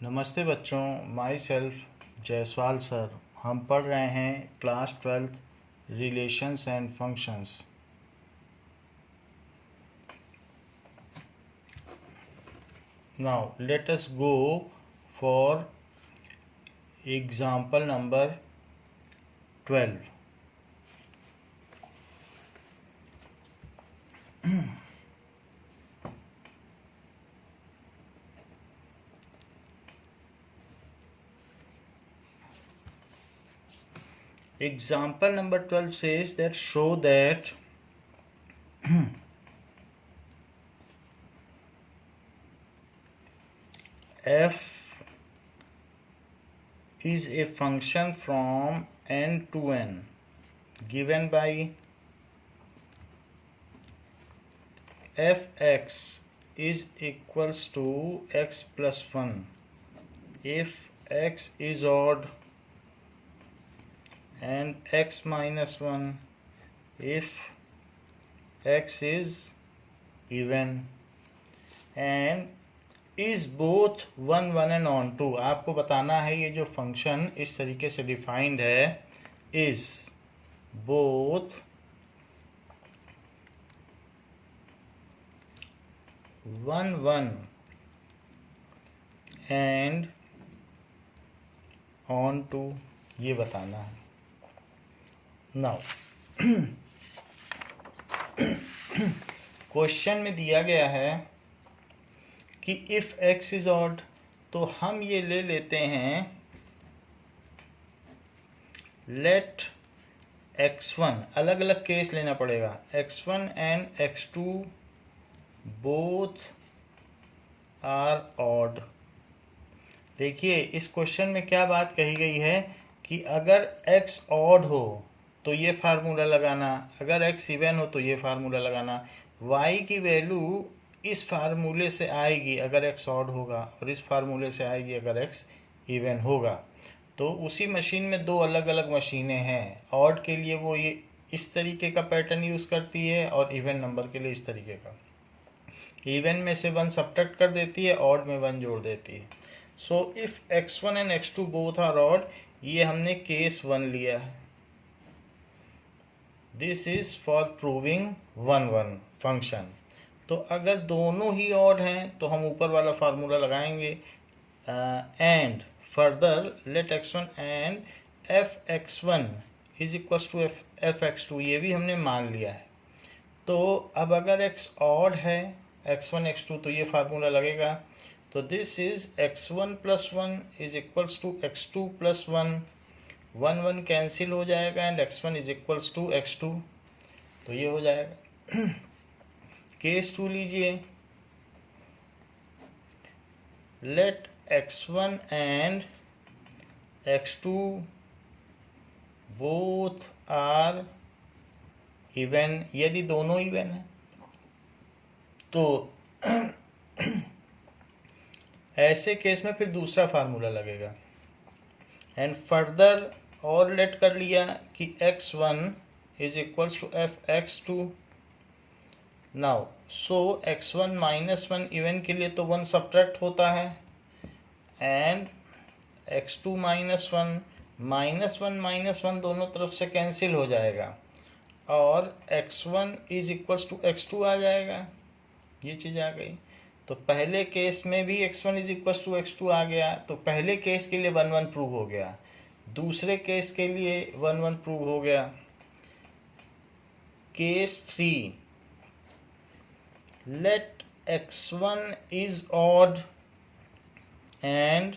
नमस्ते बच्चों, my self Jaiswal sir. हम पढ़ रहे हैं class 12th relations and functions. Now let us go for example number 12। Example number 12 says that show that f is a function from n to n given by fx is equals to x plus 1 if x is odd and x minus 1 if x is even and is both 1 1 and on 2। आपको बताना है ये जो function इस तरीके से defined है, is both 1 1 and on 2, ये बताना है। नाउ क्वेश्चन में दिया गया है कि इफ x इज ऑड, तो हम ये ले लेते हैं लेट x1, अलग अलग केस लेना पड़ेगा, x1 and x2 both are odd. देखिए इस क्वेश्चन में क्या बात कही गई है कि अगर x ऑड हो तो ये फार्मूला लगाना, अगर x इवन हो तो ये फार्मूला लगाना। y की वैल्यू इस फार्मूले से आएगी अगर x ऑड होगा और इस फार्मूले से आएगी अगर x इवन होगा। तो उसी मशीन में दो अलग अलग मशीनें हैं। ऑड के लिए वो ये इस तरीके का पैटर्न यूज़ करती है और इवन नंबर के लिए इस तरीके का। इवन में से 1 सब्ट्रैक्ट कर देती है, ऑड में 1 जोड़ देती है। So if x1 and x2 both are odd, ये हमने केस 1 लिया है। This is for proving 1 1 function. तो अगर दोनों ही ऑड हैं तो हम ऊपर वाला फार्मूला लगाएंगे and further let x1 and fx1 is equal to fx2, ये भी हमने मान लिया है। तो अब अगर x ऑड है x1 x2 तो ये फार्मूला लगेगा। तो this is x1 plus 1 is equals to x2 plus 1, 1 1 cancel हो जाएगा and x1 is equals to x2, तो ये हो जाएगा। केस 2 लीजिए, let x1 and x2 both are even, यदि दोनों इवन है तो ऐसे केस में फिर दूसरा फार्मूला लगेगा एंड फर्दर और लेट कर लिया कि x1 is equals to fx2। Now so x1 minus 1 even के लिए तो 1 सब्ट्रैक्ट होता है एंड x2 माइनस 1 माइनस 1 दोनों तरफ से कैंसिल हो जाएगा और x1 is equals to x2 आ जाएगा। ये चीज़ आ गई। तो पहले केस में भी x1 is equals to x2 आ गया, तो पहले केस के लिए 1 1 प्रूव हो गया, दूसरे केस के लिए 1 1 प्रूव हो गया। Case 3, let x1 is odd and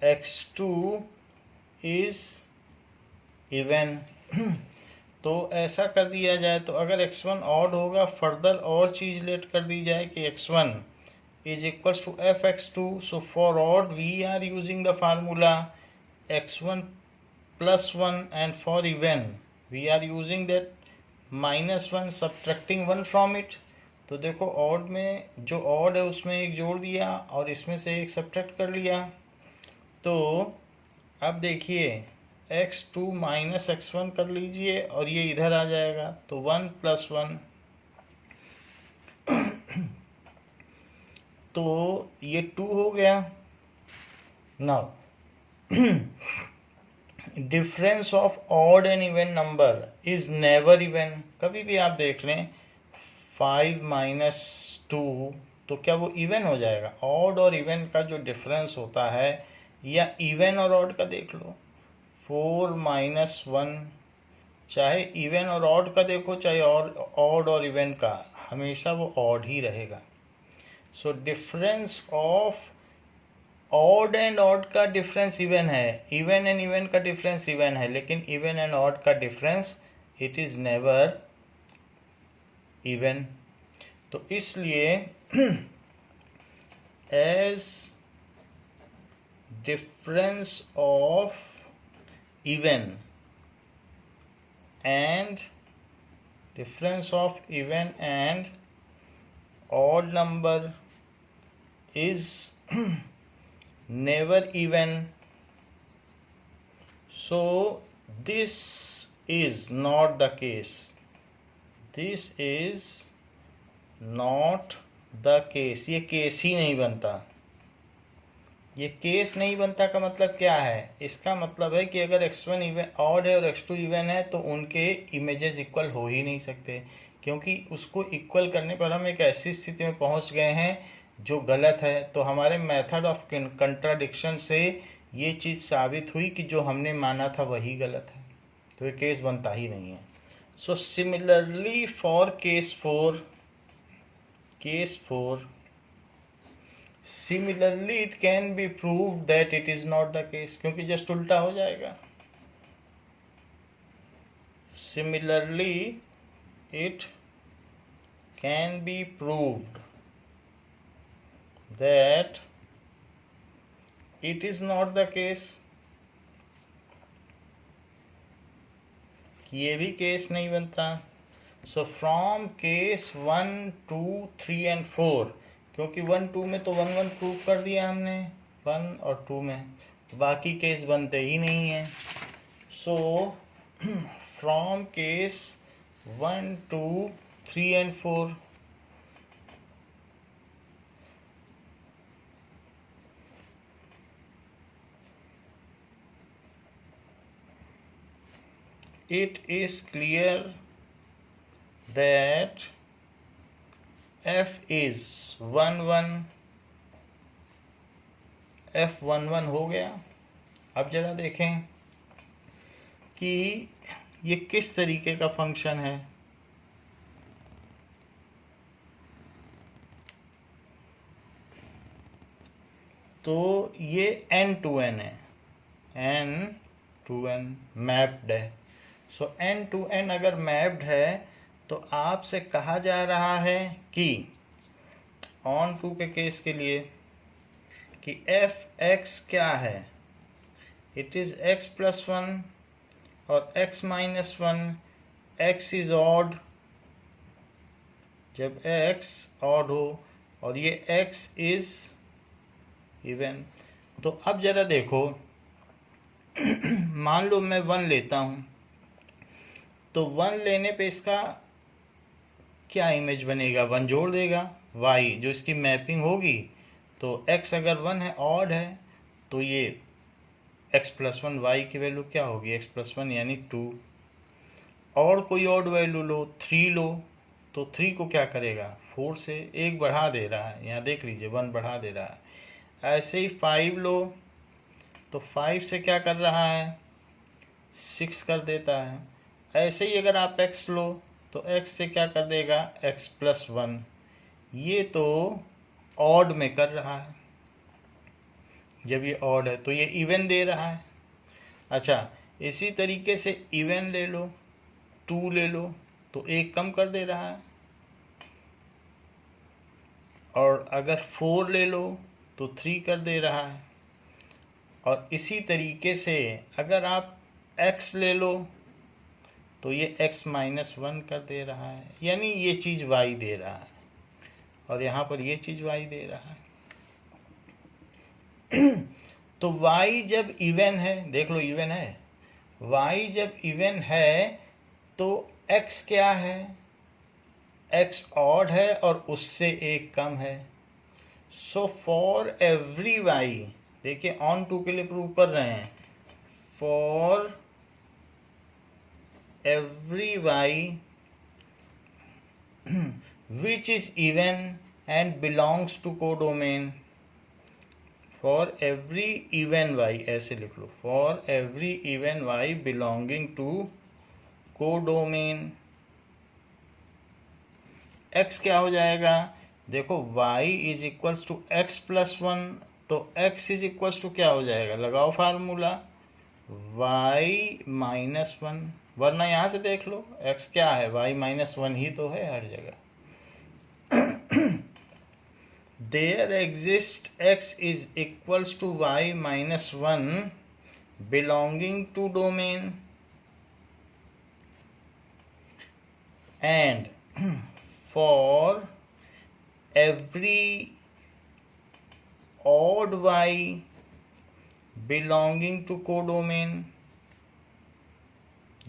x2 is even. तो ऐसा कर दिया जाए, तो अगर x1 ऑड होगा फर्दर और चीज़ लेट कर दी जाए कि x1 is equals to fx2। So for odd we are using the formula x1 plus 1 and for even we are using that -1 subtracting 1 from it. तो देखो ऑड में जो ऑड है उसमें एक जोड़ दिया और इसमें से एक सब्ट्रैक्ट कर लिया। तो अब देखिए x2 माइनस x1 कर लीजिए और ये इधर आ जाएगा, तो 1 प्लस 1 तो ये 2 हो गया now difference of odd and even number is never even. कभी भी आप देख लें 5 - 2 तो क्या वो इवन हो जाएगा? ऑड और इवन का जो डिफरेंस होता है, या इवन और ऑड का देख लो, 4 - 1, चाहे इवन और ऑड का देखो, चाहे ऑड और इवन का, हमेशा वो ऑड ही रहेगा। So difference of odd and odd का डिफरेंस इवन है, इवन एंड इवन का डिफरेंस इवन है, लेकिन इवन एंड ऑड का difference it is never even. तो इसलिए age difference of even and odd number is never even, so this is not the case. This is not the case. ये case ही नहीं बनता। ये case नहीं बनता का मतलब क्या है? इसका मतलब है कि अगर x1 इवन ऑड है और x2 इवन है तो उनके इमेजेस इक्वल हो ही नहीं सकते, क्योंकि उसको इक्वल करने पर हम एक ऐसी स्थिति में पहुंच गए हैं जो गलत है। तो हमारे मेथड ऑफ कंट्राडिक्शन से ये चीज़ साबित हुई कि जो हमने माना था वही गलत है, तो ये केस बनता ही नहीं है। So similarly for case 4 similarly it can be prove that it is not the case, क्योंकि जस्ट उल्टा हो जाएगा। Similarly it can be proved that it is not the case, कि ये भी केस नहीं बनता। सो फ्रॉम केस 1, 2, 3 and 4, क्योंकि 1, 2 में तो 1, 1 प्रूव कर दिया हमने, 1 और 2 में, तो बाकी केस बनते ही नहीं हैं। So from case 1, 2, 3 and 4 it is clear that f is 1, 1, f 1, 1 हो गया। अब जरा देखें कि ये किस तरीके का फंक्शन है। तो ये n2n है, n2n मैप्ड है। सो n2n अगर मैप्ड है तो आपसे कहा जा रहा है कि ऑन टू के केस के लिए कि f(x) क्या है? इट इज x + 1 और x - 1, x इज ऑड, जब x ऑड हो, और ये x इज इवन। तो अब जरा देखो मान लो मैं 1 लेता हूँ, तो 1 लेने पे इसका क्या इमेज बनेगा? 1 जोड़ देगा, y जो इसकी मैपिंग होगी। तो x अगर 1 है, ऑड है, तो ये x + 1 y की वैल्यू क्या होगी? x + 1 यानी 2। और कोई ऑड वैल्यू लो, 3 लो, तो 3 को क्या करेगा? 4 से 1 बढ़ा दे रहा है, यहाँ देख लीजिए 1 बढ़ा दे रहा है। ऐसे ही 5 लो, तो 5 से क्या कर रहा है? 6 कर देता है। ऐसे ही अगर आप x लो, तो x से क्या कर देगा? x + 1। ये तो ऑड में कर रहा है, जब ये ऑड है तो ये इवन दे रहा है। अच्छा, इसी तरीके से इवन ले लो, 2 ले लो, तो 1 कम कर दे रहा है। और अगर 4 ले लो तो 3 कर दे रहा है। और इसी तरीके से अगर आप x ले लो तो ये x - 1 कर दे रहा है, यानी ये चीज़ y दे रहा है, और यहाँ पर ये चीज़ y दे रहा है। तो y जब इवन है, देख लो इवन है, y जब इवन है तो x क्या है? x ऑड है और उससे 1 कम है। सो फॉर एवरी y देखिए ऑन टू के लिए प्रूव कर रहे हैं, for every y which is even and belongs to codomain, for every even y, ऐसे लिख लो, for every even y belonging to codomain. x क्या हो जाएगा, देखो y is equals to x plus one, तो x इज इक्वल्स टू क्या हो जाएगा, लगाओ फार्मूला y माइनस वन, वरना यहाँ से देख लो x क्या है, y माइनस वन ही तो है हर जगह। There exist x is equals to y minus one belonging to domain and for every odd y belonging to codomain,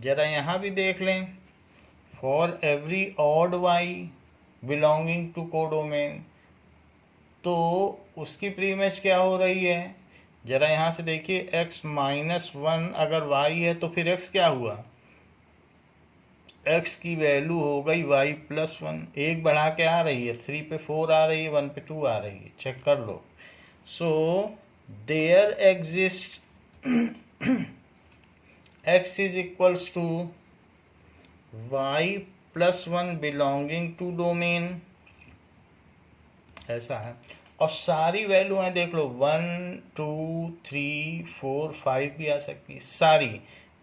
जरा यहाँ भी देख लें, for every odd y belonging to codomain, तो उसकी प्रीइमेज क्या हो रही है, जरा यहाँ से देखिए, x माइनस वन अगर y है तो फिर x क्या हुआ, x की वैल्यू हो गई y प्लस वन, एक बढ़ा के आ रही है, 3 पे 4 आ रही है, 1 पे 2 आ रही है, चेक कर लो। So there exist x is equals to y plus one belonging to domain, ऐसा है। और सारी वैल्यू है देख लो, 1 2 3 4 5 भी आ सकती है सारी।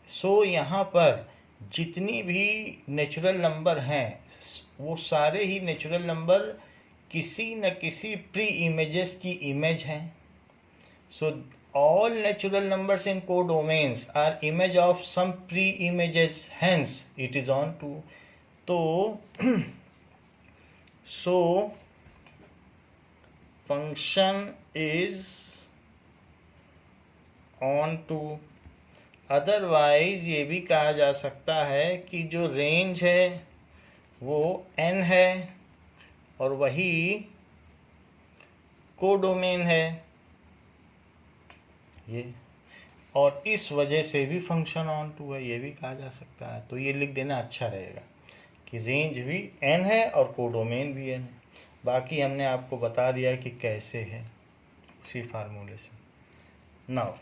सो यहाँ पर जितनी भी नेचुरल नंबर हैं वो सारे ही नेचुरल नंबर किसी न किसी प्री इमेजेस की इमेज हैं। So all natural numbers in codomains are image of some preimages, hence it is onto. तो so function is onto. Otherwise ये भी कहा जा सकता है कि जो रेंज है वो n है और वही कोडोमेन है ये, और इस वजह से भी फंक्शन ऑन टू है, ये भी कहा जा सकता है। तो ये लिख देना अच्छा रहेगा कि रेंज भी n है और कोडोमेन भी n है। बाकी हमने आपको बता दिया कि कैसे है उसी फार्मूले से। नाउ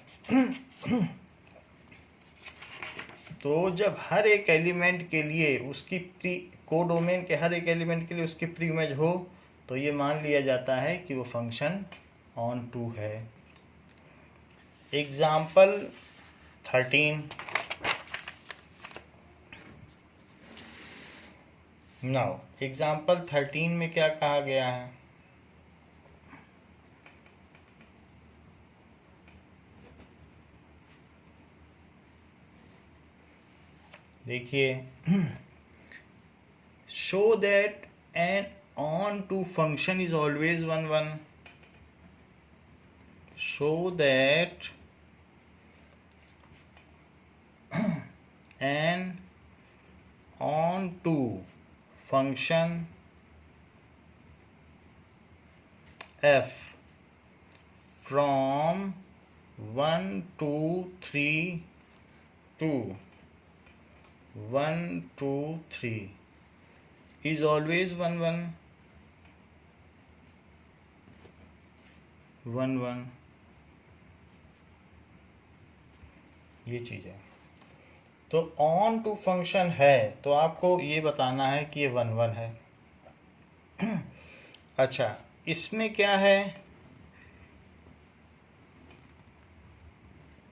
तो जब हर एक एलिमेंट के लिए उसकी प्री कोडोमेन के हर एक एलिमेंट के लिए उसकी प्री इमेज हो तो ये मान लिया जाता है कि वो फंक्शन ऑन टू है। एग्जाम्पल 13, नाउ एग्जाम्पल 13 में क्या कहा गया है, देखिए, show that an on-to function is always 1 1. Show that an on-to function f from 1 2 3 to 1 2 3 is always 1 1 1 1, ये चीज़ है। तो ऑन टू फंक्शन है तो आपको ये बताना है कि ये 1 1 है। अच्छा, इसमें क्या है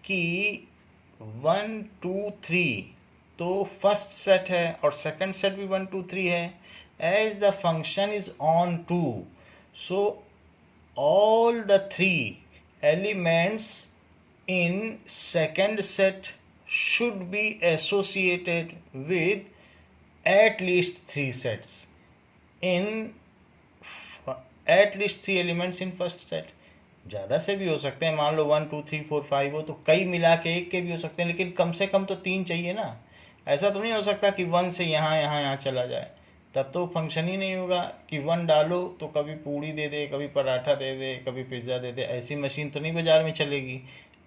कि 1 2 3 तो फर्स्ट सेट है और सेकंड सेट भी 1 2 3 है। As the function is onto, so all the 3 elements in second set should be associated with at least 3 sets in at least 3 elements in first set। ज़्यादा से भी हो सकते हैं, मान लो 1 2 3 4 5 हो तो कई मिला के एक के भी हो सकते हैं, लेकिन कम से कम तो 3 चाहिए ना। ऐसा तो नहीं हो सकता कि 1 से यहाँ यहाँ यहाँ चला जाए, तब तो फंक्शन ही नहीं होगा कि 1 डालो तो कभी पूड़ी दे दे, कभी पराठा दे दे, कभी पिज़्ज़ा दे दे। ऐसी मशीन तो नहीं बाजार में चलेगी।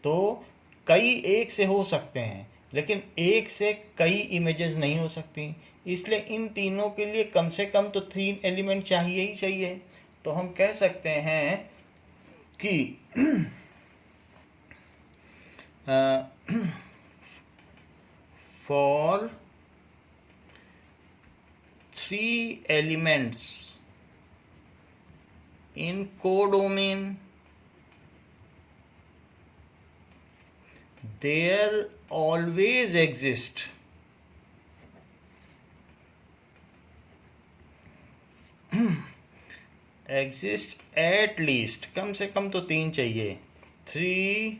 तो कई एक से हो सकते हैं, लेकिन एक से कई इमेजेस नहीं हो सकती। इसलिए इन तीनों के लिए कम से कम तो 3 एलिमेंट चाहिए ही चाहिए। तो हम कह सकते हैं कि for 3 elements in codomain, there always exist at least, कम से कम तो 3 चाहिए, 3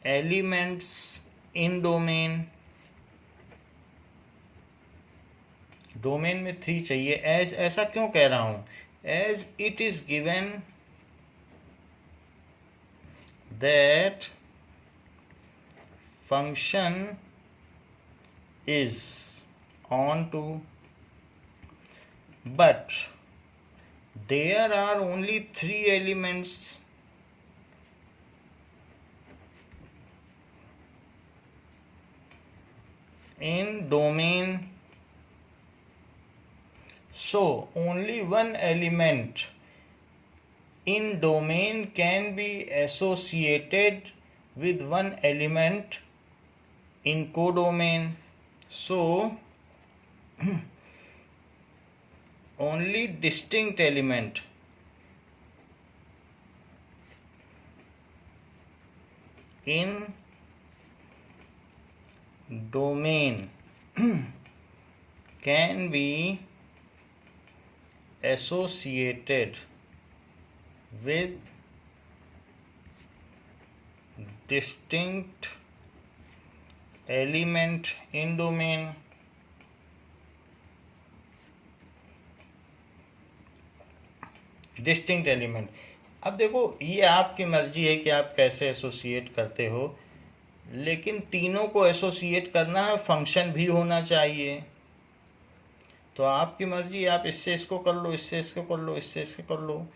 elements in domain, डोमेन में 3 चाहिए। एज ऐसा क्यों कह रहा हूं? As it is given that function is onto, but there are only 3 elements in domain, so only one element in domain can be associated with one element in codomain. So only distinct element in domain can be associated with distinct element in domain. Distinct element. अब देखो, ये आपकी मर्जी है कि आप कैसे associate करते हो, लेकिन तीनों को एसोसिएट करना है, फंक्शन भी होना चाहिए। तो आपकी मर्जी, आप इससे इसको कर लो, इससे इसको कर लो, इससे इसको कर लो,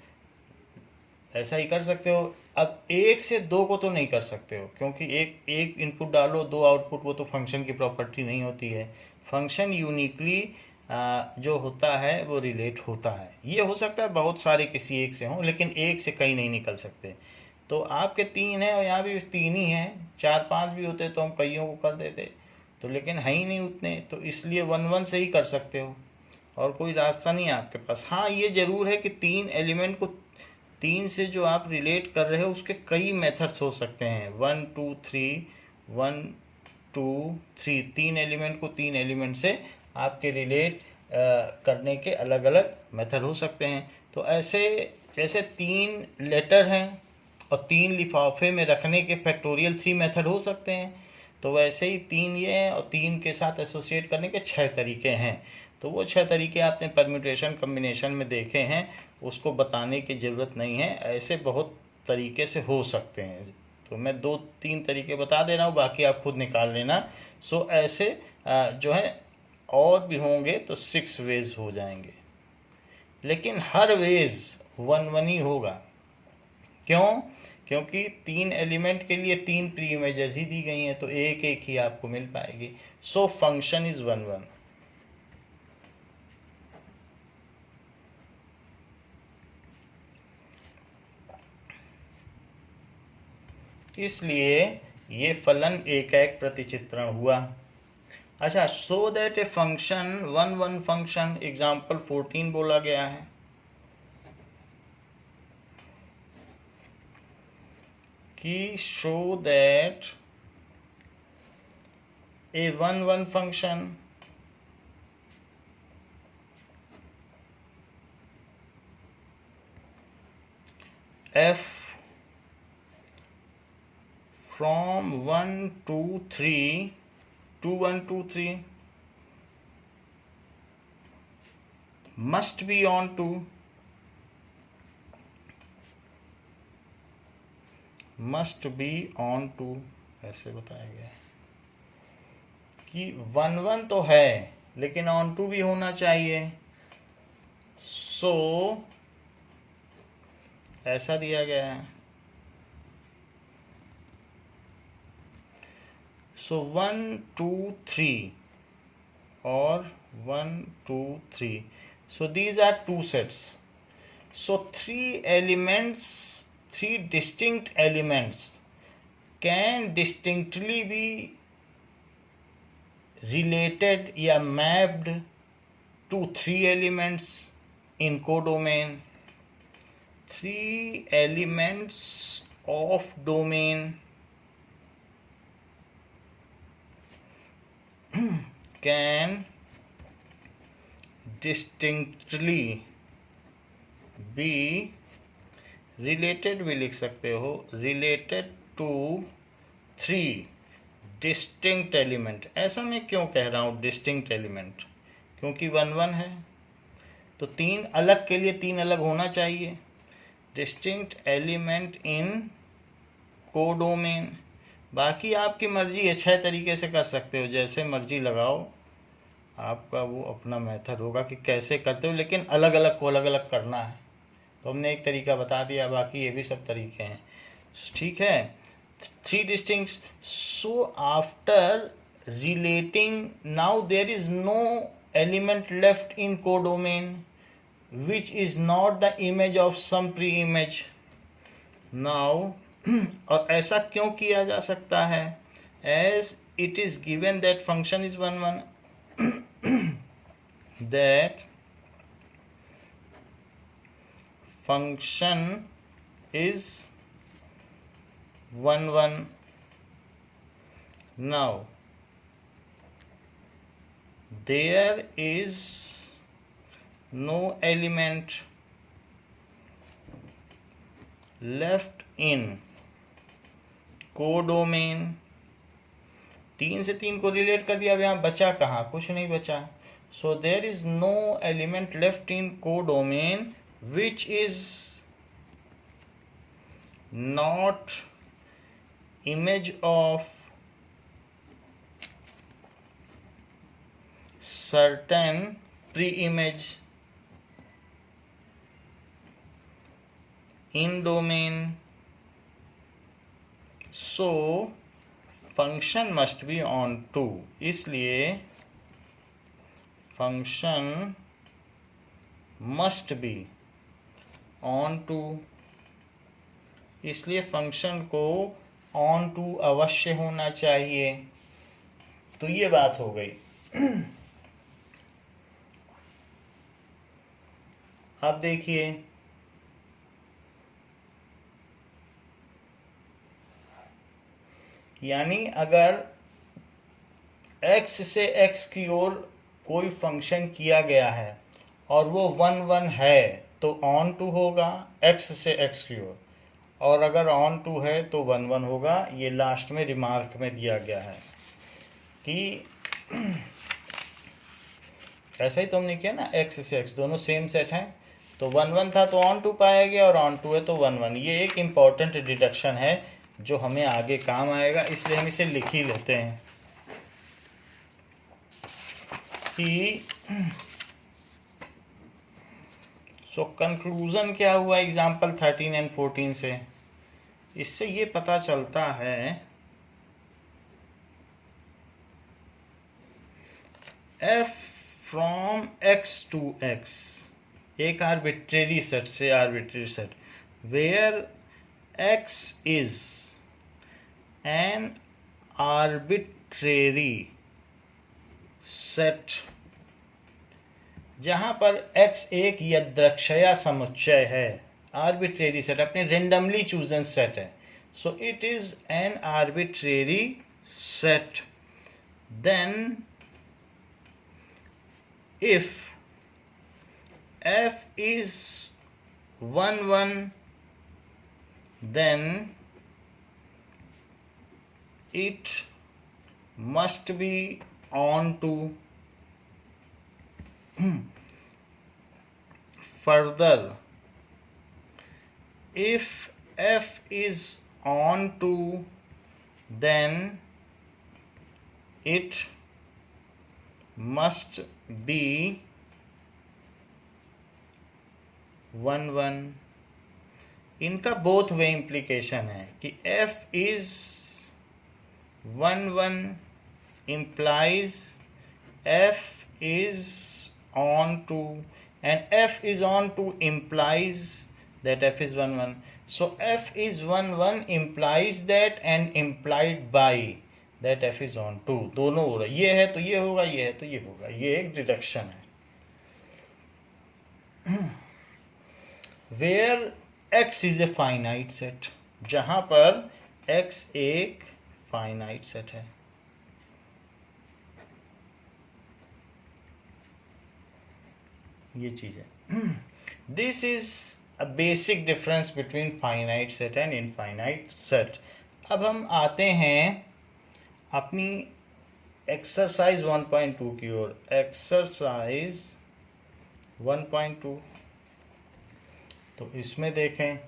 ऐसा ही कर सकते हो। अब 1 से 2 को तो नहीं कर सकते हो, क्योंकि एक इनपुट डालो 2 आउटपुट, वो तो फंक्शन की प्रॉपर्टी नहीं होती है। फंक्शन यूनिकली जो होता है वो रिलेट होता है। ये हो सकता है बहुत सारे किसी एक से हों, लेकिन एक से कई नहीं निकल सकते। तो आपके 3 हैं और यहाँ भी 3 ही हैं। 4-5 भी होते तो हम कईयों को कर देते, तो लेकिन है ही नहीं उतने, तो इसलिए 1-1 से ही कर सकते हो, और कोई रास्ता नहीं है आपके पास। हाँ, ये ज़रूर है कि 3 एलिमेंट को 3 से जो आप रिलेट कर रहे हो उसके कई मेथड्स हो सकते हैं। 1 2 3, 1 2 3, 3 एलिमेंट को 3 एलिमेंट से आपके रिलेट करने के अलग अलग मेथड हो सकते हैं। तो ऐसे जैसे 3 लेटर हैं और 3 लिफाफे में रखने के फैक्टोरियल 3 मेथड हो सकते हैं, तो वैसे ही 3 ये हैं और 3 के साथ एसोसिएट करने के 6 तरीके हैं। तो वो 6 तरीके आपने परम्यूटेशन कम्बिनेशन में देखे हैं, उसको बताने की ज़रूरत नहीं है। ऐसे बहुत तरीके से हो सकते हैं, तो मैं 2-3 तरीके बता दे रहा हूँ, बाकी आप खुद निकाल लेना। सो ऐसे जो है और भी होंगे तो 6 वेज हो जाएंगे, लेकिन हर वेज 1-1 ही होगा। क्यों? क्योंकि 3 एलिमेंट के लिए 3 प्री इमेजेस ही दी गई हैं, तो एक एक ही आपको मिल पाएगी। सो फंक्शन इज 1-1। इसलिए ये फलन एक प्रतिचित्रण हुआ। अच्छा, so that a function 1-1 function, example 14 बोला गया है कि show that A 1-1 function f from 1 to 3 to 1 to 3 must be on to ऐसे बताया गया कि 1-1 तो है, लेकिन ऑन टू भी होना चाहिए। सो ऐसा दिया गया है। सो 1 2 3 और 1 2 3, so these are two sets. So three distinct elements can distinctly be related या mapped to three elements in codomain. Three elements of domain can distinctly be related भी लिख सकते हो, related to three distinct element। ऐसा मैं क्यों कह रहा हूँ distinct element? क्योंकि 1 1 है, तो तीन अलग के लिए तीन अलग होना चाहिए। distinct element in codomain। बाकी आपकी मर्जी है, 6 तरीके से कर सकते हो, जैसे मर्जी लगाओ, आपका वो अपना मेथड होगा कि कैसे करते हो, लेकिन अलग अलग को अलग अलग करना है। तो हमने एक तरीका बता दिया, बाकी ये भी सब तरीके हैं, ठीक है। Three distinct. So after relating, now there is no element left in codomain which is not the image of some pre image. Now और ऐसा क्यों किया जा सकता है? As it is given that function is 1 1, that function is 1 1. Now there is no element left in codomain। 3 से 3 को relate कर दिया, अब यहाँ बचा कहाँ? कुछ नहीं बचा। So there is no element left in codomain which is not image of certain pre-image in domain. So function must be on 2, इसलिए function must be on to, इसलिए फंक्शन को on to अवश्य होना चाहिए। तो ये बात हो गई। अब देखिए, यानी अगर x से x की ओर कोई फंक्शन किया गया है और वो 1 1 है तो ऑन टू होगा x से x की ओर, और अगर ऑन टू है तो 1 1 होगा। ये लास्ट में रिमार्क में दिया गया है कि ऐसा ही तो हमने किया ना, x से x दोनों सेम सेट हैं, तो 1 1 था तो ऑन टू पाया गया, और ऑन टू है तो 1 1। ये एक इम्पॉर्टेंट डिडक्शन है जो हमें आगे काम आएगा, इसलिए हम इसे लिख ही लेते हैं कि सो कंक्लूजन क्या हुआ एग्जाम्पल 13 एंड 14 से? इससे ये पता चलता है f from x to x, एक आर्बिट्रेरी सेट से arbitrary set, where x is an arbitrary set, जहां पर x एक यदृच्छया समुच्चय है, आर्बिट्रेरी सेट अपने रेंडमली चूजन सेट है, so it is an arbitrary set. Then if f is 1 1, then it must be on to। Further, if f is on to, then it must be 1 1। इनका both way implication है कि f is 1 1 implies f is on to, and f is on to implies that f is 1 1. So f is 1 1 implies that and implied by that f is on to, दोनों हो रहा है, ये है तो ये होगा, ये है तो ये होगा, ये एक डिडक्शन है। Where x is a finite set, जहां पर x एक फाइनाइट सेट है। ये चीज है। This is a basic difference between finite set and infinite set. अब हम आते हैं अपनी एक्सरसाइज 1.2 की ओर। एक्सरसाइज 1.2, तो इसमें देखें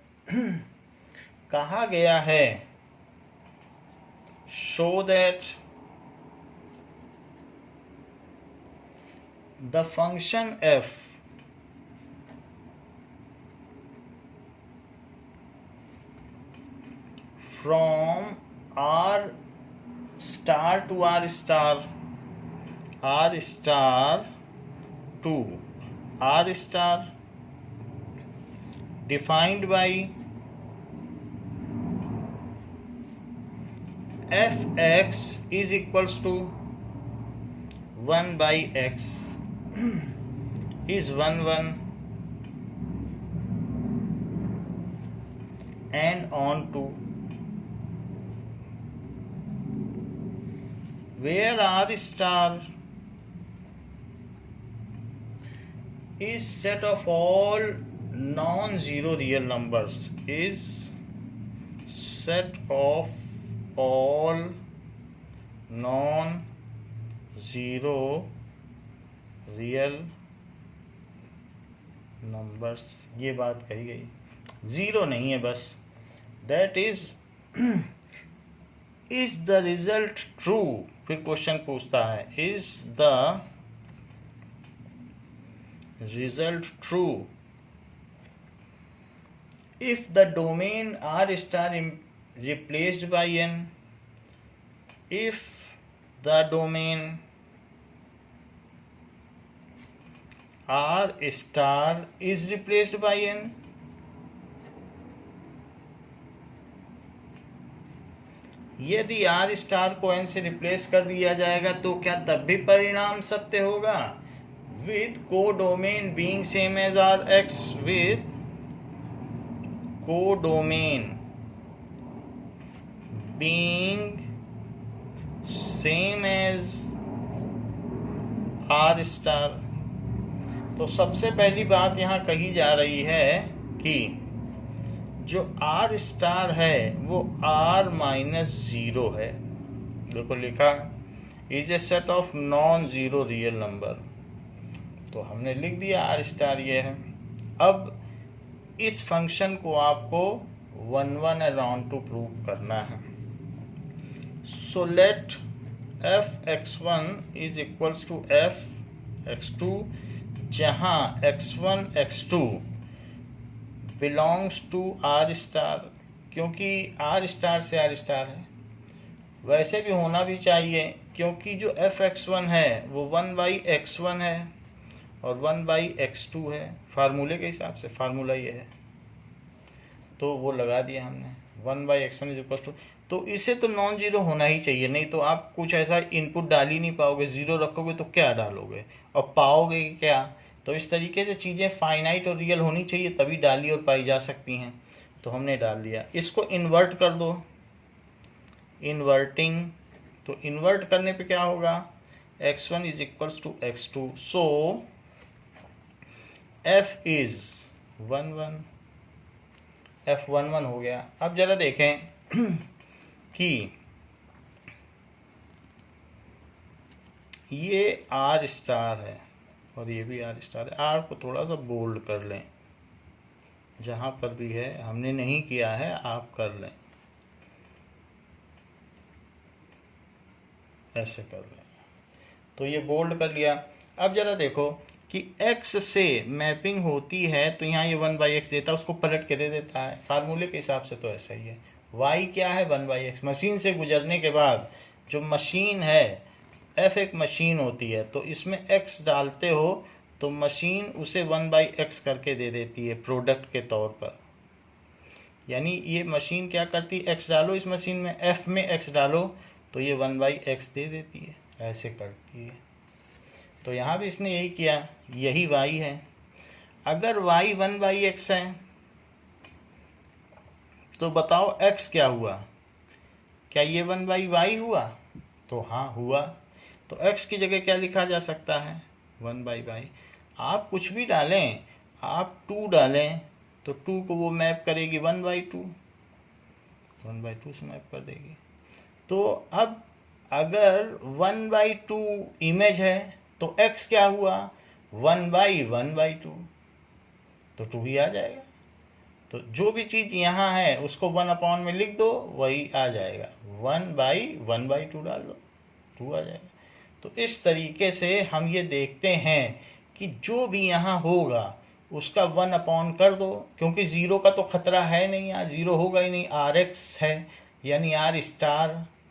कहा गया है show that the function f from r star to r star to r star defined by fx is equals to 1 by x is 1 1 and on to, where r star is set of all non-zero real numbers, is set of all non-zero real numbers. ये बात कही गई, zero नहीं है बस। That is the result true. फिर question पूछता है is the result true if the domain R star replaced by N, if the domain R star is replaced by n, यदि R स्टार को n से replace कर दिया जाएगा तो क्या तब भी परिणाम सत्य होगा? With codomain being same as R x, with codomain being same as R star. तो सबसे पहली बात यहाँ कही जा रही है कि जो आर स्टार है वो आर माइनस जीरो है। देखो लिखा is a set of non zero real number, तो हमने लिख दिया आर स्टार ये है। अब इस फंक्शन को आपको 1 1 अराउंड टू प्रूव करना है। So let f(x1) is equals to f(x2), जहां x1 x2 belongs to R star, क्योंकि आर स्टार से आर स्टार है। वैसे भी होना भी चाहिए क्योंकि जो f(x1) है वो 1 by x1 है और 1 by x2 है। फार्मूले के हिसाब से फार्मूला ये है, तो वो लगा दिया हमने 1 by x1 is equal to. तो इसे तो नॉन जीरो होना ही चाहिए, नहीं तो आप कुछ ऐसा इनपुट डाल ही नहीं पाओगे। जीरो रखोगे तो क्या डालोगे और पाओगे क्या? तो इस तरीके से चीज़ें फाइनाइट और रियल होनी चाहिए तभी डाली और पाई जा सकती हैं। तो हमने डाल दिया। इसको इन्वर्ट कर दो, इन्वर्टिंग। तो इन्वर्ट करने पे क्या होगा? x1 is equals to x2। So f is 1 1, f11 हो गया। अब जरा देखें कि ये आर स्टार है और ये भी आर स्टार है। आर को थोड़ा सा बोल्ड कर लें, जहाँ पर भी है, हमने नहीं किया है, आप कर लें, ऐसे कर लें। तो ये बोल्ड कर लिया। अब जरा देखो कि x से मैपिंग होती है तो यहाँ ये 1/x देता है, उसको पलट के दे देता है फार्मूले के हिसाब से, तो ऐसा ही है। y क्या है 1/x, मशीन से गुजरने के बाद जो मशीन है, f एक मशीन होती है, तो इसमें x डालते हो तो मशीन उसे 1/x करके दे देती है प्रोडक्ट के तौर पर। यानी ये मशीन क्या करती है, x डालो इस मशीन में, f में x डालो तो ये 1/x दे देती है, ऐसे करती है। तो यहाँ भी इसने यही किया, यही y है। अगर y 1/x है तो बताओ x क्या हुआ, क्या ये 1/y हुआ? तो हाँ हुआ। तो x की जगह क्या लिखा जा सकता है 1/y। आप कुछ भी डालें, आप 2 डालें तो 2 को वो मैप करेगी 1/2, 1/2 से मैप कर देगी। तो अब अगर 1/2 इमेज है तो x क्या हुआ 1/1/2, तो 2 ही आ जाएगा। तो जो भी चीज़ यहाँ है उसको 1 में लिख दो, वही आ जाएगा, 1/1/2 डाल दो, 2 आ जाएगा। तो इस तरीके से हम ये देखते हैं कि जो भी यहाँ होगा उसका 1 कर दो, क्योंकि ज़ीरो का तो खतरा है नहीं, यहाँ ज़ीरो होगा ही नहीं, RX है यानी R*,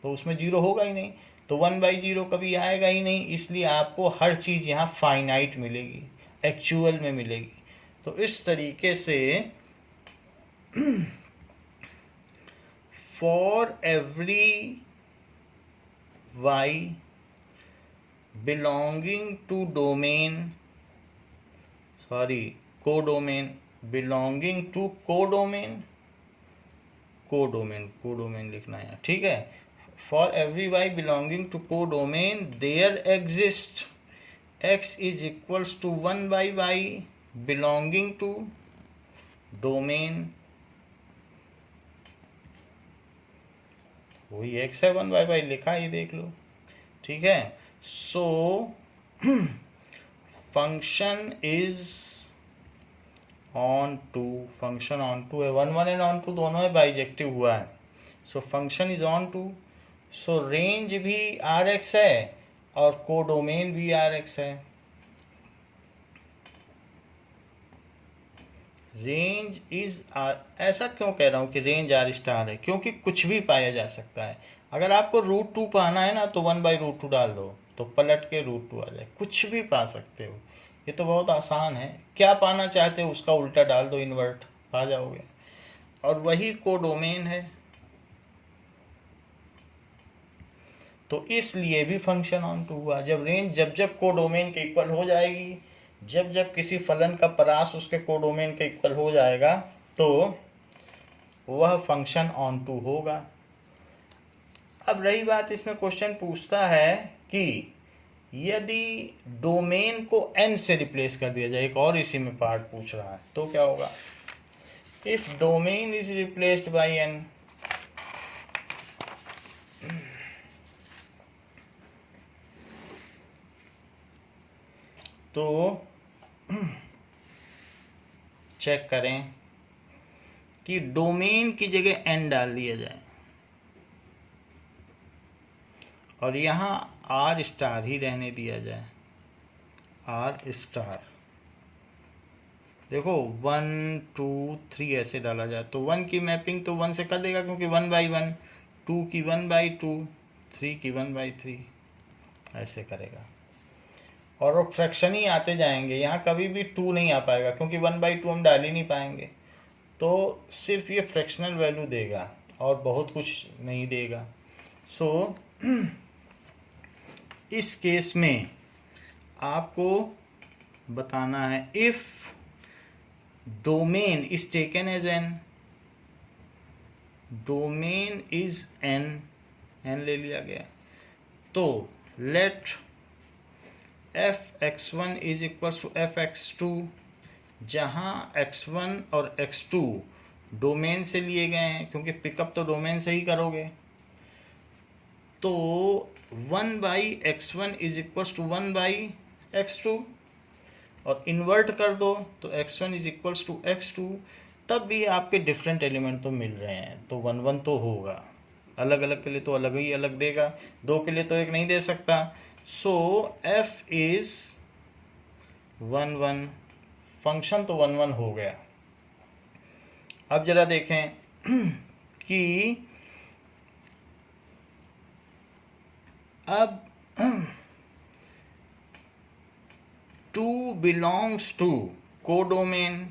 तो उसमें ज़ीरो होगा ही नहीं, तो 1/0 कभी आएगा ही नहीं। इसलिए आपको हर चीज़ यहाँ फाइनाइट मिलेगी, एक्चुअल में मिलेगी। तो इस तरीके से for every y belonging to domain, codomain, belonging to codomain लिखना है, ठीक है। for every y belonging to codomain there exists x is equals to 1/y belonging to domain, वही x है 1/y लिखा, ये देख लो, ठीक है। So function is onto, function onto है, 1 एंड ऑन टू दोनों है, बाइजेक्टिव हुआ है। So function is onto. So range भी RX है और कोडोमेन भी RX है। रेंज इज आर, ऐसा क्यों कह रहा हूँ कि रेंज R* है, क्योंकि कुछ भी पाया जा सकता है। अगर आपको √2 पाना है ना तो 1/√2 डाल दो तो पलट के √2 आ जाए, कुछ भी पा सकते हो। ये तो बहुत आसान है, क्या पाना चाहते हो उसका उल्टा डाल दो, इन्वर्ट, पा जाओगे। और वही कोडोमेन है, तो इसलिए भी फंक्शन ऑन टू हुआ। जब रेंज जब कोडोमेन के इक्वल हो जाएगी, जब किसी फलन का परास उसके कोडोमेन के इक्वल हो जाएगा तो वह फंक्शन ऑन टू होगा। अब रही बात, इसमें क्वेश्चन पूछता है कि यदि डोमेन को n से रिप्लेस कर दिया जाए, एक और इसी में पार्ट पूछ रहा है, तो क्या होगा। If domain is replaced by n, तो चेक करें कि डोमेन की जगह n डाल दिया जाए और यहाँ R* ही रहने दिया जाए, R*। देखो 1 2 3 ऐसे डाला जाए तो 1 की मैपिंग तो 1 से कर देगा क्योंकि 1/1, 2 की 1/2, 3 की 1/3, ऐसे करेगा। और वो फ्रैक्शन ही आते जाएंगे, यहाँ कभी भी 2 नहीं आ पाएगा क्योंकि 1/2 हम डाल ही नहीं पाएंगे, तो सिर्फ ये फ्रैक्शनल वैल्यू देगा और बहुत कुछ नहीं देगा। सो इस केस में आपको बताना है if domain is taken as n, domain is n ले लिया गया, तो late f(x1) is equal to f(x2), जहाँ x1 और x2 डोमेन से लिए गए हैं, क्योंकि पिकअप तो डोमेन से ही करोगे, तो 1/x1 is equal to 1/x2, और इन्वर्ट कर दो तो x1 is equal to x2, तब भी आपके डिफरेंट एलिमेंट तो मिल रहे हैं, तो 1 1 तो होगा। अलग अलग के लिए तो अलग ही अलग देगा, 2 के लिए तो 1 नहीं दे सकता, सो f इज 1 1, फंक्शन तो 1 1 हो गया। अब जरा देखें कि अब 2 बिलोंग्स टू कोडोमेन।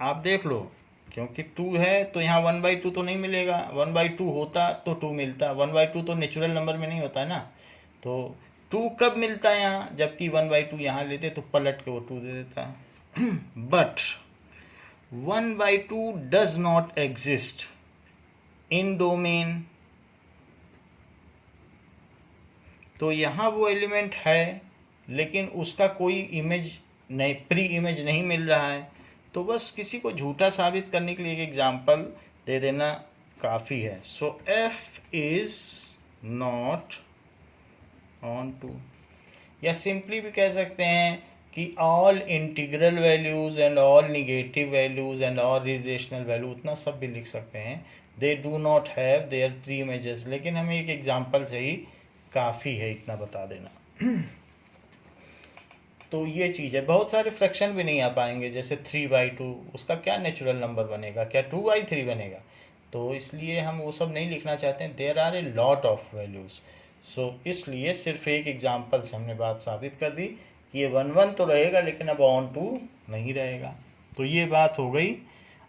आप देख लो, क्योंकि 2 है तो यहाँ 1/2 तो नहीं मिलेगा, 1/2 होता तो 2 मिलता, 1/2 तो नेचुरल नंबर में नहीं होता है ना। तो 2 कब मिलता है यहाँ, जबकि 1/2 यहाँ लेते तो पलट के वो 2 दे देता। But 1/2 does not exist in domain. तो यहाँ वो एलिमेंट है लेकिन उसका कोई इमेज नहीं, प्री इमेज नहीं मिल रहा है। तो बस किसी को झूठा साबित करने के लिए एक एग्जाम्पल दे देना काफ़ी है। So f is not onto, या सिंपली भी कह सकते हैं कि all integral values and all negative values and all irrational value, उतना सब भी लिख सकते हैं। They do not have their pre images, लेकिन हमें एक एग्जाम्पल से ही काफ़ी है, इतना बता देना। तो ये चीज़ है। बहुत सारे फ्रैक्शन भी नहीं आ पाएंगे, जैसे 3/2, उसका क्या नेचुरल नंबर बनेगा, क्या 2/3 बनेगा। तो इसलिए हम वो सब नहीं लिखना चाहते हैं। There are a lot of values. So इसलिए सिर्फ एक एग्जाम्पल से हमने बात साबित कर दी कि ये 1 1 तो रहेगा लेकिन अब ऑन टू नहीं रहेगा। तो ये बात हो गई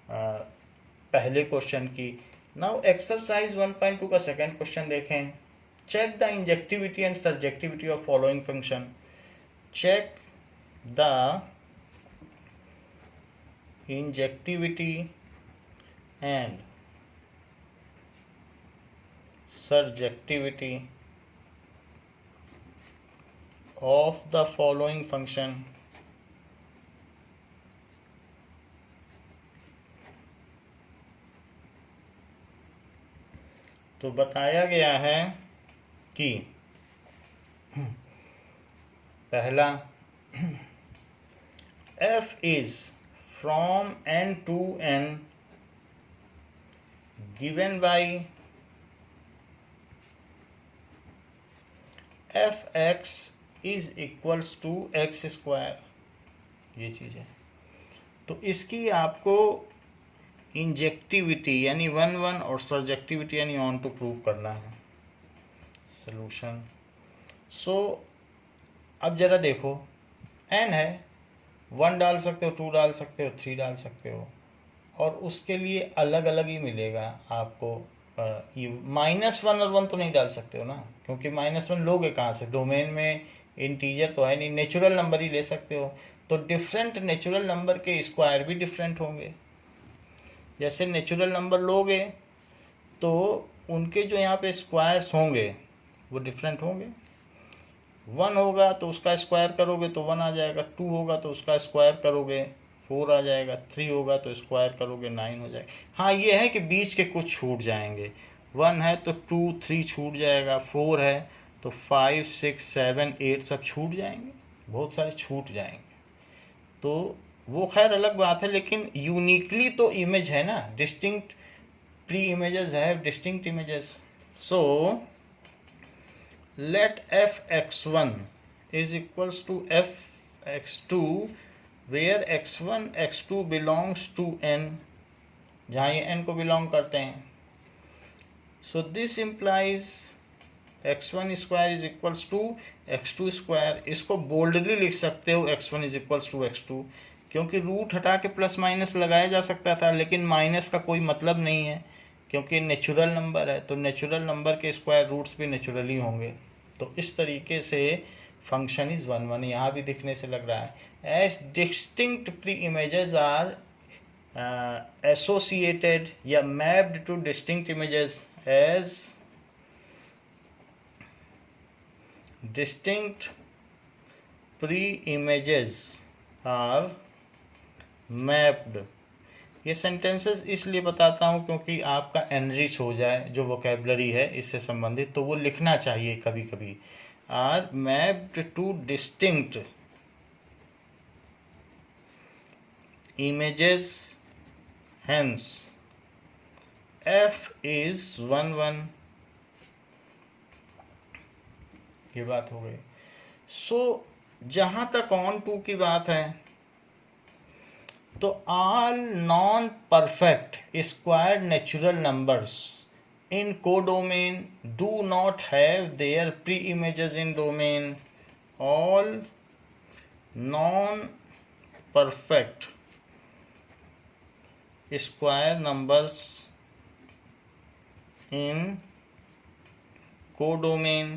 पहले क्वेश्चन की। नाउ एक्सरसाइज 1.2 का सेकेंड क्वेश्चन देखें। Check the injectivity and surjectivity of following function. Check the injectivity and surjectivity of the following function. तो बताया गया है कि पहला f is from n to n given by fx is equals to x square, ये चीज़ है। तो इसकी आपको इंजेक्टिविटी यानी 1 1 और सर्जेक्टिविटी यानी ऑन टू प्रूव करना है। सॉल्यूशन। सो अब जरा देखो, n है, 1 डाल सकते हो, 2 डाल सकते हो, 3 डाल सकते हो, और उसके लिए अलग अलग ही मिलेगा आपको। -1 और 1 तो नहीं डाल सकते हो ना, क्योंकि -1 लोगे कहाँ से, डोमेन में इंटीजर तो है नहीं, नेचुरल नंबर ही ले सकते हो। तो डिफरेंट नेचुरल नंबर के स्क्वायर भी डिफरेंट होंगे। जैसे नेचुरल नंबर लोगे तो उनके जो यहाँ पे स्क्वायर्स होंगे वो डिफरेंट होंगे। 1 होगा तो उसका स्क्वायर करोगे तो 1 आ जाएगा, 2 होगा तो उसका स्क्वायर करोगे 4 आ जाएगा, 3 होगा तो स्क्वायर करोगे 9 हो जाएगा। हाँ ये है कि बीच के कुछ छूट जाएंगे, 1 है तो 2 3 छूट जाएगा, 4 है तो 5 6 7 8 सब छूट जाएंगे, बहुत सारे छूट जाएंगे। तो वो खैर अलग बात है, लेकिन यूनिकली तो इमेज है ना, डिस्टिंक्ट प्री इमेजेस है, distinct images. So let f(x1) is equals to f(x2) where x1 x2 belongs to n, जहाँ ये n को बिलोंग करते हैं। so this implies x1 square is equals to x2 square। इसको boldly लिख सकते हो x1 is equals to x2, क्योंकि रूट हटा के प्लस माइनस लगाया जा सकता था, लेकिन माइनस का कोई मतलब नहीं है क्योंकि नेचुरल नंबर है, तो नेचुरल नंबर के स्क्वायर रूट्स भी नेचुरल ही होंगे। तो इस तरीके से फंक्शन इज 1 1 यहाँ भी दिखने से लग रहा है। As distinct preimages are associated या mapped to distinct images as distinct preimages are mapped. ये सेंटेंसेस इसलिए बताता हूँ क्योंकि आपका एनरिच हो जाए जो वोकेबलरी है इससे संबंधित, तो वो लिखना चाहिए कभी कभी। Are mapped to distinct images, hence f is 1 1 ये बात हो गई। सो जहाँ तक ऑन टू की बात है, तो all non perfect square natural numbers in codomain do not have their pre images in domain. All non perfect square numbers in codomain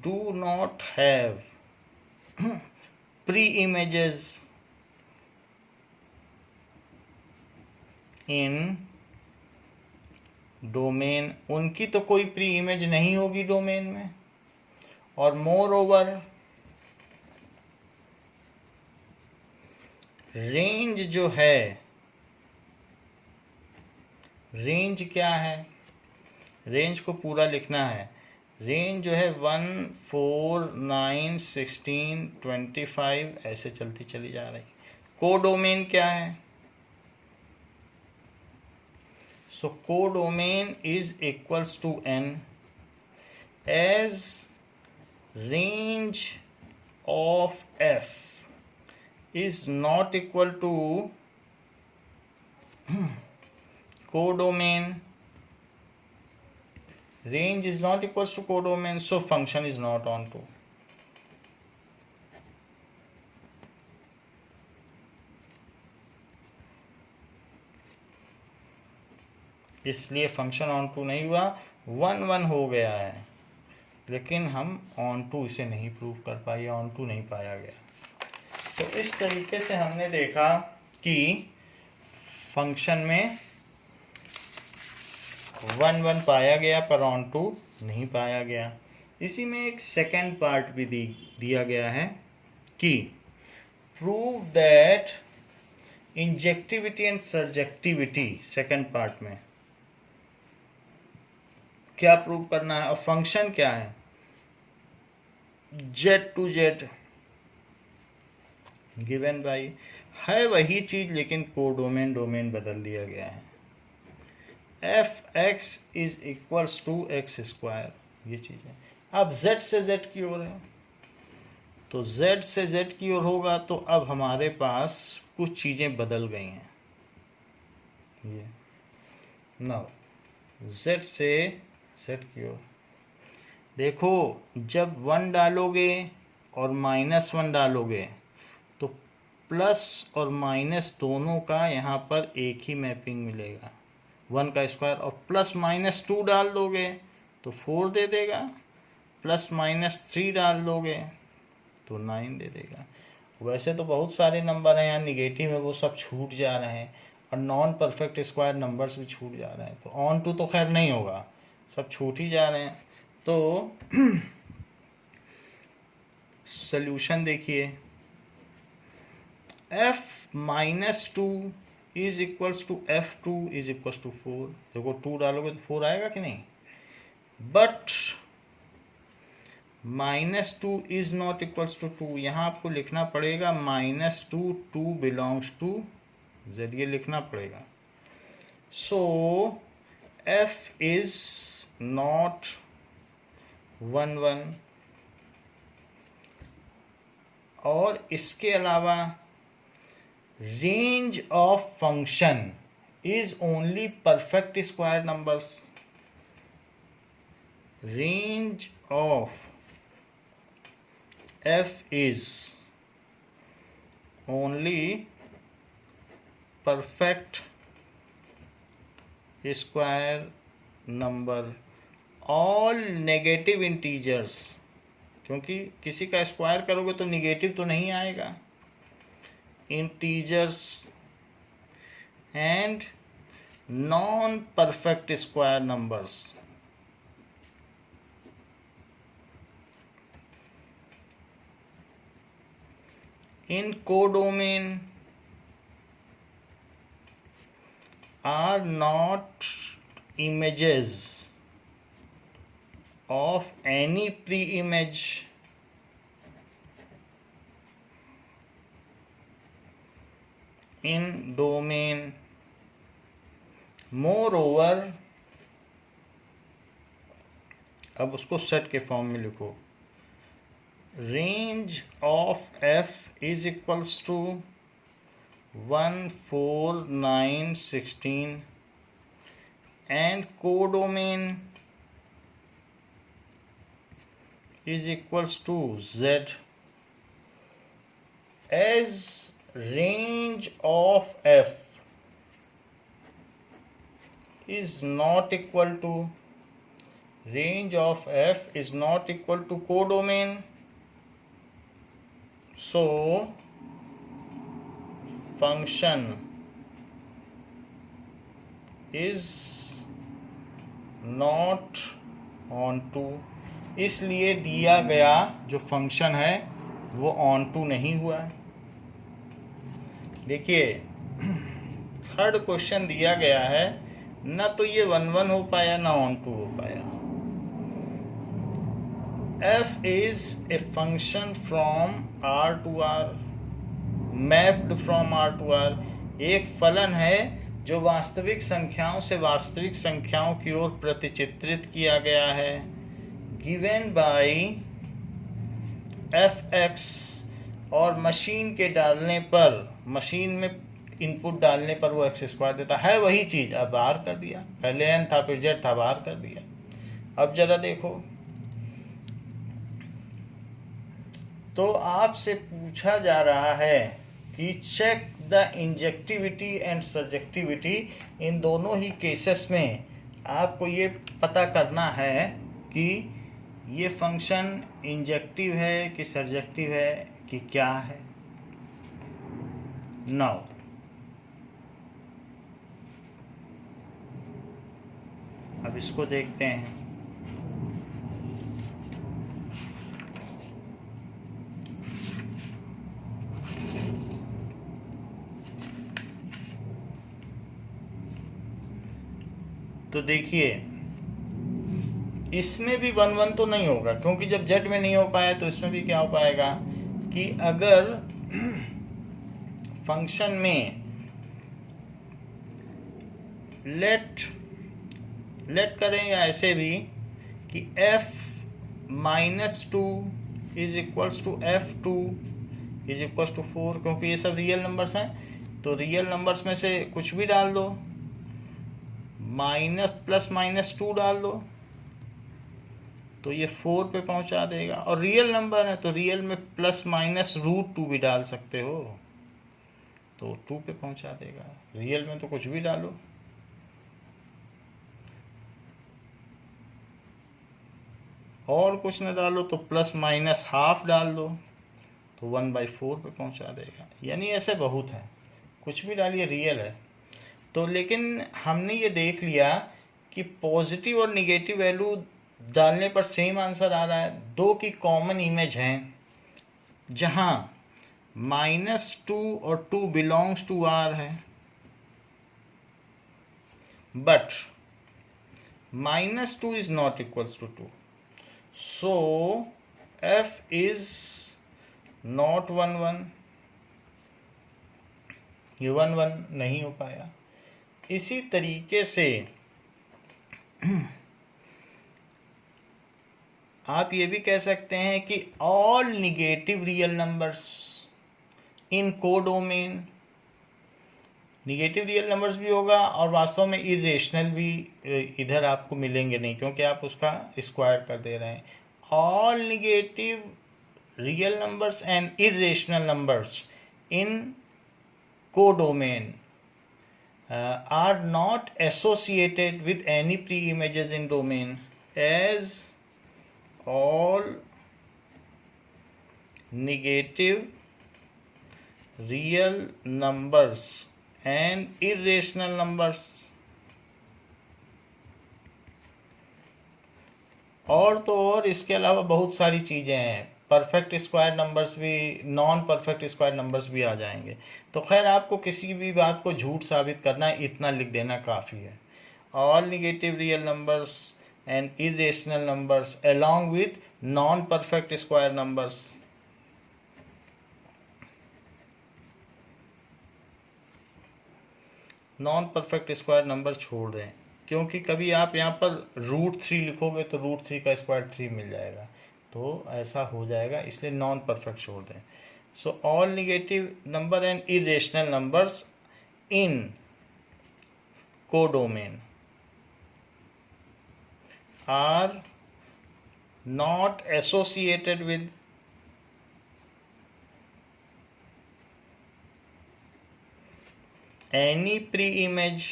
do not have pre-images in domain. उनकी तो कोई pre image नहीं होगी domain में। और more over range जो है, range क्या है, रेंज को पूरा लिखना है। रेंज जो है 1, 4, 9, 16, 25 ऐसे चलती चली जा रही। कोडोमेन क्या है? So codomain is equals to n as range of f is not equal to codomain. Range is not equals to codomain, so function is not onto. इसलिए फंक्शन ऑन टू नहीं हुआ, 1 1 हो गया है, लेकिन हम ऑन टू इसे नहीं प्रूव कर पाए, ऑन टू नहीं पाया गया। तो इस तरीके से हमने देखा कि फंक्शन में 1 1 पाया गया पर ऑन टू नहीं पाया गया। इसी में एक सेकेंड पार्ट भी दिया गया है कि prove that injectivity and surjectivity. Second part में क्या प्रूव करना है और फंक्शन क्या है? z to z given by है वही चीज, लेकिन कोडोमेन डोमेन बदल दिया गया है। F x is equals to x square, ये चीज है। अब z से z की ओर है, तो z से z की ओर होगा, तो अब हमारे पास कुछ चीजें बदल गई हैं। ये नाउ z से z की ओर देखो, जब 1 डालोगे और -1 डालोगे तो प्लस और माइनस दोनों का यहाँ पर एक ही मैपिंग मिलेगा, 1 का स्क्वायर। और +-2 डाल दोगे तो 4 दे देगा, +-3 डाल दोगे तो 9 दे देगा। वैसे तो बहुत सारे नंबर हैं यहाँ निगेटिव है, वो सब छूट जा रहे हैं, और नॉन परफेक्ट स्क्वायर नंबर्स भी छूट जा रहे हैं। तो ऑन टू तो खैर नहीं होगा, सब छूट ही जा रहे हैं। तो सॉल्यूशन देखिए, f-2 is equals to f2 is equals to 4। देखो 2 डालोगे तो 4 आएगा कि नहीं, but -2 is not equals to 2। यहाँ आपको लिखना पड़ेगा -2, 2 बिलोंग्स टू z, ये लिखना पड़ेगा। सो f इज नॉट 1 1। और इसके अलावा range of function is only perfect square numbers. Range of f is only perfect square number, all negative integers, क्योंकि किसी का स्क्वायर करोगे तो निगेटिव तो नहीं आएगा, integers and non perfect square numbers. in codomain are not images of any pre-image in domain. Moreover, अब उसको सेट के फॉर्म में लिखो। Range of f is equals to 1, 4, 9, 16 and codomain is equals to z, as range of f is not equal to codomain, so function is not onto, इसलिए दिया गया जो function है वो onto नहीं हुआ है। देखिए थर्ड क्वेश्चन दिया गया है, ना तो ये 1 हो पाया ना onto हो पाया। f is a function from R to R, mapped from R to R, एक फलन है जो वास्तविक संख्याओं से वास्तविक संख्याओं की ओर प्रतिचित्रित किया गया है। गिवन बाय fx, और मशीन के डालने पर, मशीन में इनपुट डालने पर वो x² देता है, वही चीज अब बाहर कर दिया। पहले n था फिर z था, बाहर कर दिया। अब जरा देखो, तो आपसे पूछा जा रहा है कि check the injectivity and subjectivity, इन दोनों ही केसेस में आपको ये पता करना है कि ये फंक्शन इंजेक्टिव है कि सब्जेक्टिव है कि क्या है। नाउ अब इसको देखते हैं। तो देखिए इसमें भी 1 तो नहीं होगा, क्योंकि जब z में नहीं हो पाया तो इसमें भी क्या हो पाएगा कि अगर फंक्शन में लेट करें या ऐसे भी कि f-2 is equals to f2 is equals to 4, क्योंकि ये सब रियल नंबर्स हैं, तो रियल नंबर्स में से कुछ भी डाल दो, +-2 डाल दो तो ये 4 पे पहुंचा देगा। और रियल नंबर है तो रियल में +-√2 भी डाल सकते हो तो 2 पे पहुंचा देगा। रियल में तो कुछ भी डालो। और कुछ न डालो तो +-½ डाल दो तो 1/4 पे पहुंचा देगा। यानी ऐसे बहुत है, कुछ भी डालिए, रियल है। तो लेकिन हमने ये देख लिया कि पॉजिटिव और निगेटिव वैल्यू डालने पर सेम आंसर आ रहा है। दो की कॉमन इमेज हैं, जहां -2 और 2 बिलोंग्स टू R है, but -2 is not equals to 2, so f is not 1 ये 1 नहीं हो पाया। इसी तरीके से आप ये भी कह सकते हैं कि all negative real numbers in codomain, negative real numbers भी होगा और वास्तव में इरेशनल भी इधर आपको मिलेंगे नहीं, क्योंकि आप उसका स्क्वायर कर दे रहे हैं। All negative real numbers and irrational numbers in codomain are not associated with any pre-images in domain, as all negative real numbers and irrational numbers, और तो और इसके अलावा बहुत सारी चीज़ें हैं, परफेक्ट स्क्वायर नंबर्स भी, नॉन परफेक्ट स्क्वायर नंबर्स भी आ जाएंगे। तो खैर आपको किसी भी बात को झूठ साबित करना है, इतना लिख देना काफ़ी है। All negative real numbers and irrational numbers along with non perfect square numbers. Non perfect square number छोड़ दें, क्योंकि कभी आप यहाँ पर √3 लिखोगे तो √3 का स्क्वायर 3 मिल जाएगा, तो ऐसा हो जाएगा, इसलिए नॉन परफेक्ट छोड़ दें. So all negative number and irrational numbers in codomain are not associated with any pre-image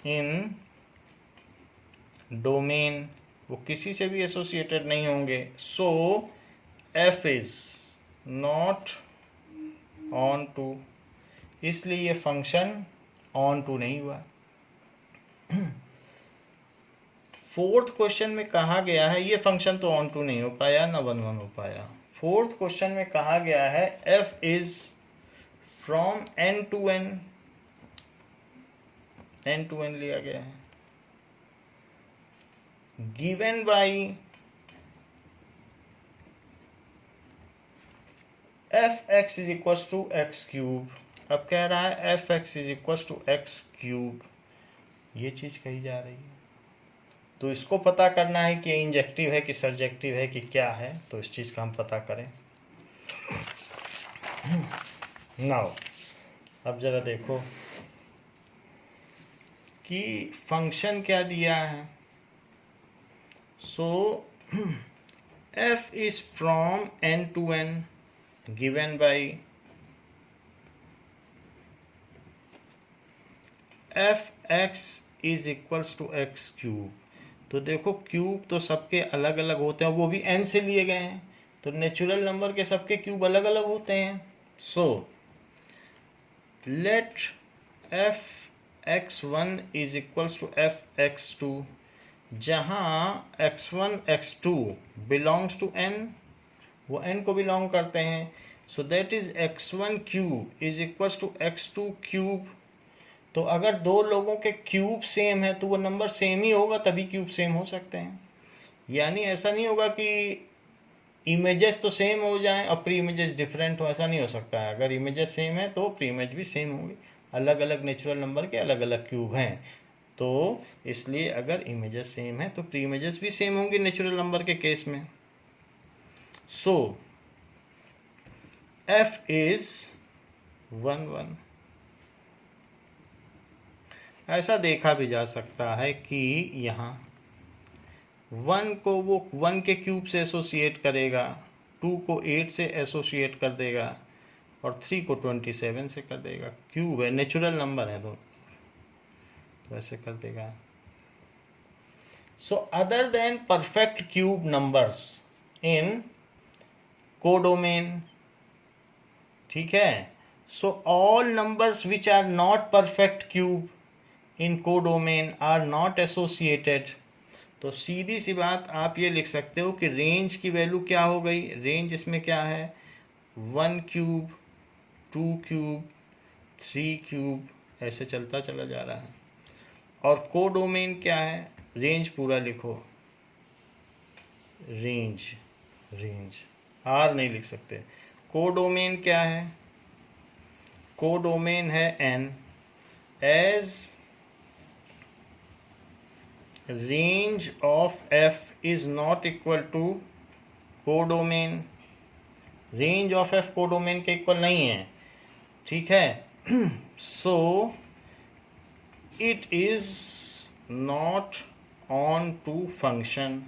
in domain, वो किसी से भी एसोसिएटेड नहीं होंगे. सो f is not on to, इसलिए ये फंक्शन ऑन टू नहीं हुआ. फोर्थ क्वेश्चन में कहा गया है, ये फंक्शन तो ऑन टू नहीं हो पाया ना 1 1 हो पाया. फोर्थ क्वेश्चन में कहा गया है f is from n to n, n to n लिया गया है, given by f(x) is equal to x cube. अब कह रहा है f(x) is equal to x cube, ये चीज कही जा रही है. तो इसको पता करना है कि इंजेक्टिव है कि सर्जेक्टिव है कि क्या है, तो इस चीज का हम पता करें. नाउ अब जरा देखो कि फंक्शन क्या दिया है. So f is from n to n given by f(x) is equals to x cube. तो देखो क्यूब तो सबके अलग अलग होते हैं, वो भी n से लिए गए हैं, तो नेचुरल नंबर के सबके क्यूब अलग अलग होते हैं. So let f(x1) is equals to f(x2), जहाँ x1 x2 belongs to n, वो n को बिलोंग करते हैं. So that is x1 cube is equals to x2 cube. तो अगर दो लोगों के क्यूब सेम है तो वो नंबर सेम ही होगा, तभी क्यूब सेम हो सकते हैं. यानी ऐसा नहीं होगा कि इमेजेस तो सेम हो जाएं और प्री इमेजेस डिफरेंट हो, ऐसा नहीं हो सकता है. अगर इमेजेस सेम है तो प्री इमेज भी सेम होंगी. अलग अलग नेचुरल नंबर के अलग अलग क्यूब हैं, तो इसलिए अगर इमेजेस सेम है तो प्री इमेजेस भी सेम होंगी नेचुरल नंबर के केस में. सो f इज 1 1. ऐसा देखा भी जा सकता है कि यहाँ 1 को वो 1 के क्यूब से एसोसिएट करेगा, 2 को 8 से एसोसिएट कर देगा और 3 को 27 से कर देगा. क्यूब है, नेचुरल नंबर है दोनों, तो ऐसे कर देगा. So other than perfect cube numbers in codomain, ठीक है. So all numbers which are not perfect cube in codomain are not associated. तो सीधी सी बात आप ये लिख सकते हो कि रेंज की वैल्यू क्या हो गई. रेंज इसमें क्या है, 1 क्यूब, 2 क्यूब, 3 क्यूब, ऐसे चलता चला जा रहा है. और कोडोमेन क्या है, रेंज पूरा लिखो, रेंज, रेंज आर नहीं लिख सकते. कोडोमेन क्या है, कोडोमेन है n, as range of f is not equal to codomain. Range of f codomain के इक्वल नहीं है, ठीक है. So it is not onto function.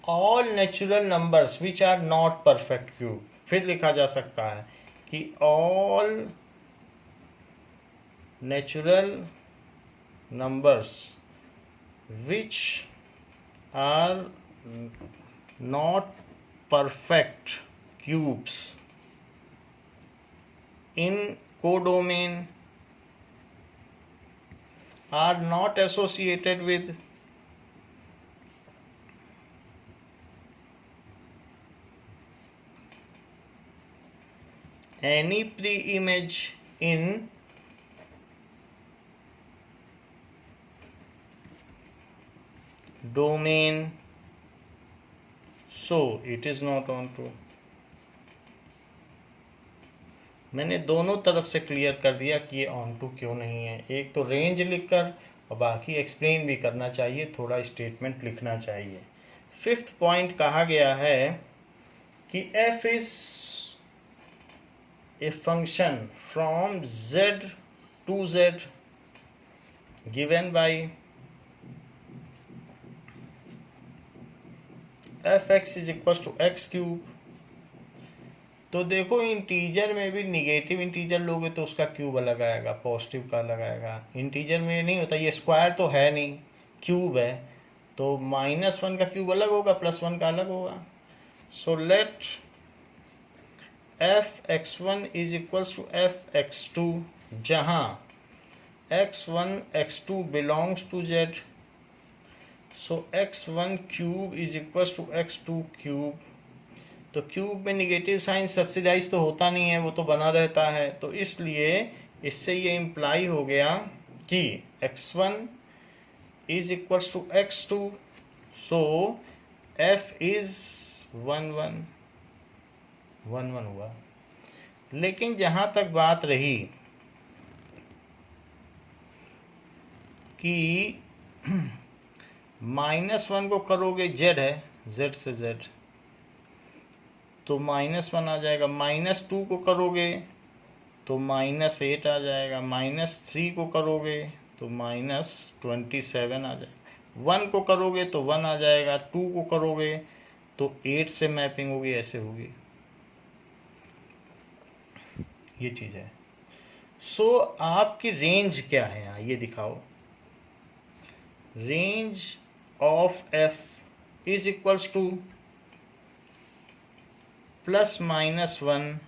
All natural numbers which are not perfect cube, फिर लिखा जा सकता है कि all natural numbers which are not perfect cubes in codomain are not associated with any pre-image in domain, so it is not on to. मैंने दोनों तरफ से क्लियर कर दिया कि ये ऑन टू क्यों नहीं है। एक तो रेंज लिखकर और बाकी एक्सप्लेन भी करना चाहिए, थोड़ा स्टेटमेंट लिखना चाहिए। फिफ्थ पॉइंट कहा गया है कि f is a function from z to z given by fx is equals to x cube. तो देखो इंटीजर में भी निगेटिव इंटीजर लोगे तो उसका क्यूब अलग आएगा, पॉजिटिव का अलग आएगा। इंटीजर में नहीं होता, ये स्क्वायर तो है नहीं, क्यूब है, तो -1 का क्यूब अलग होगा, +1 का अलग होगा। So let f(x1) is equals to f(x2), जहाँ x1 x2 belongs to z। So x1 cube is equals to x2 cube. तो क्यूब में निगेटिव साइन सब्सिडाइज तो होता नहीं है, वो तो बना रहता है, तो इसलिए इससे ये इम्प्लाई हो गया कि x1 is equals to x2। So f is 1 हुआ। लेकिन जहाँ तक बात रही कि -1 को करोगे, z है, z से z, तो -1 आ जाएगा। -2 को करोगे तो -8 आ जाएगा। -3 को करोगे तो -27 आ जाएगा। 1 को करोगे तो 1 आ जाएगा। 2 को करोगे तो 8 से मैपिंग होगी, ऐसे होगी, ये चीज़ है। सो आपकी रेंज क्या है यहाँ, ये दिखाओ। Range of f is equals to +-1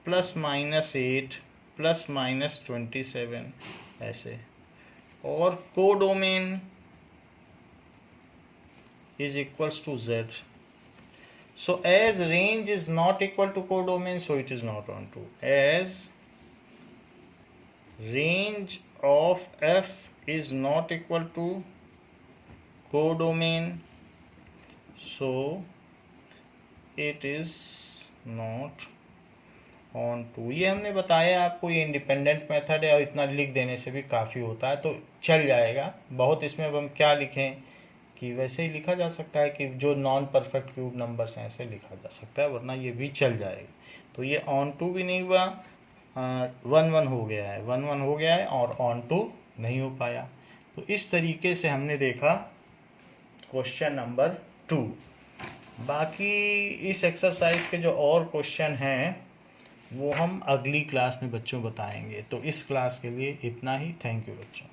+-8 +-27 ऐसे। और codomain is equals to z. So as range is not equal to codomain, so it is not onto. As range of f is not equal to codomain, so it is not on to. ये हमने बताया आपको, ये independent method है और इतना लिख देने से भी काफ़ी होता है, तो चल जाएगा। बहुत इसमें अब हम क्या लिखें कि वैसे ही लिखा जा सकता है कि जो नॉन परफेक्ट क्यूब नंबर्स हैं ऐसे लिखा जा सकता है, वरना ये भी चल जाएगा। तो ये ऑन टू भी नहीं हुआ, 1 हो गया है, 1 हो गया है और ऑन टू नहीं हो पाया। तो इस तरीके से हमने देखा क्वेश्चन नंबर 2। बाकी इस एक्सरसाइज के जो और क्वेश्चन हैं वो हम अगली क्लास में बच्चों बताएंगे। तो इस क्लास के लिए इतना ही। थैंक यू बच्चों।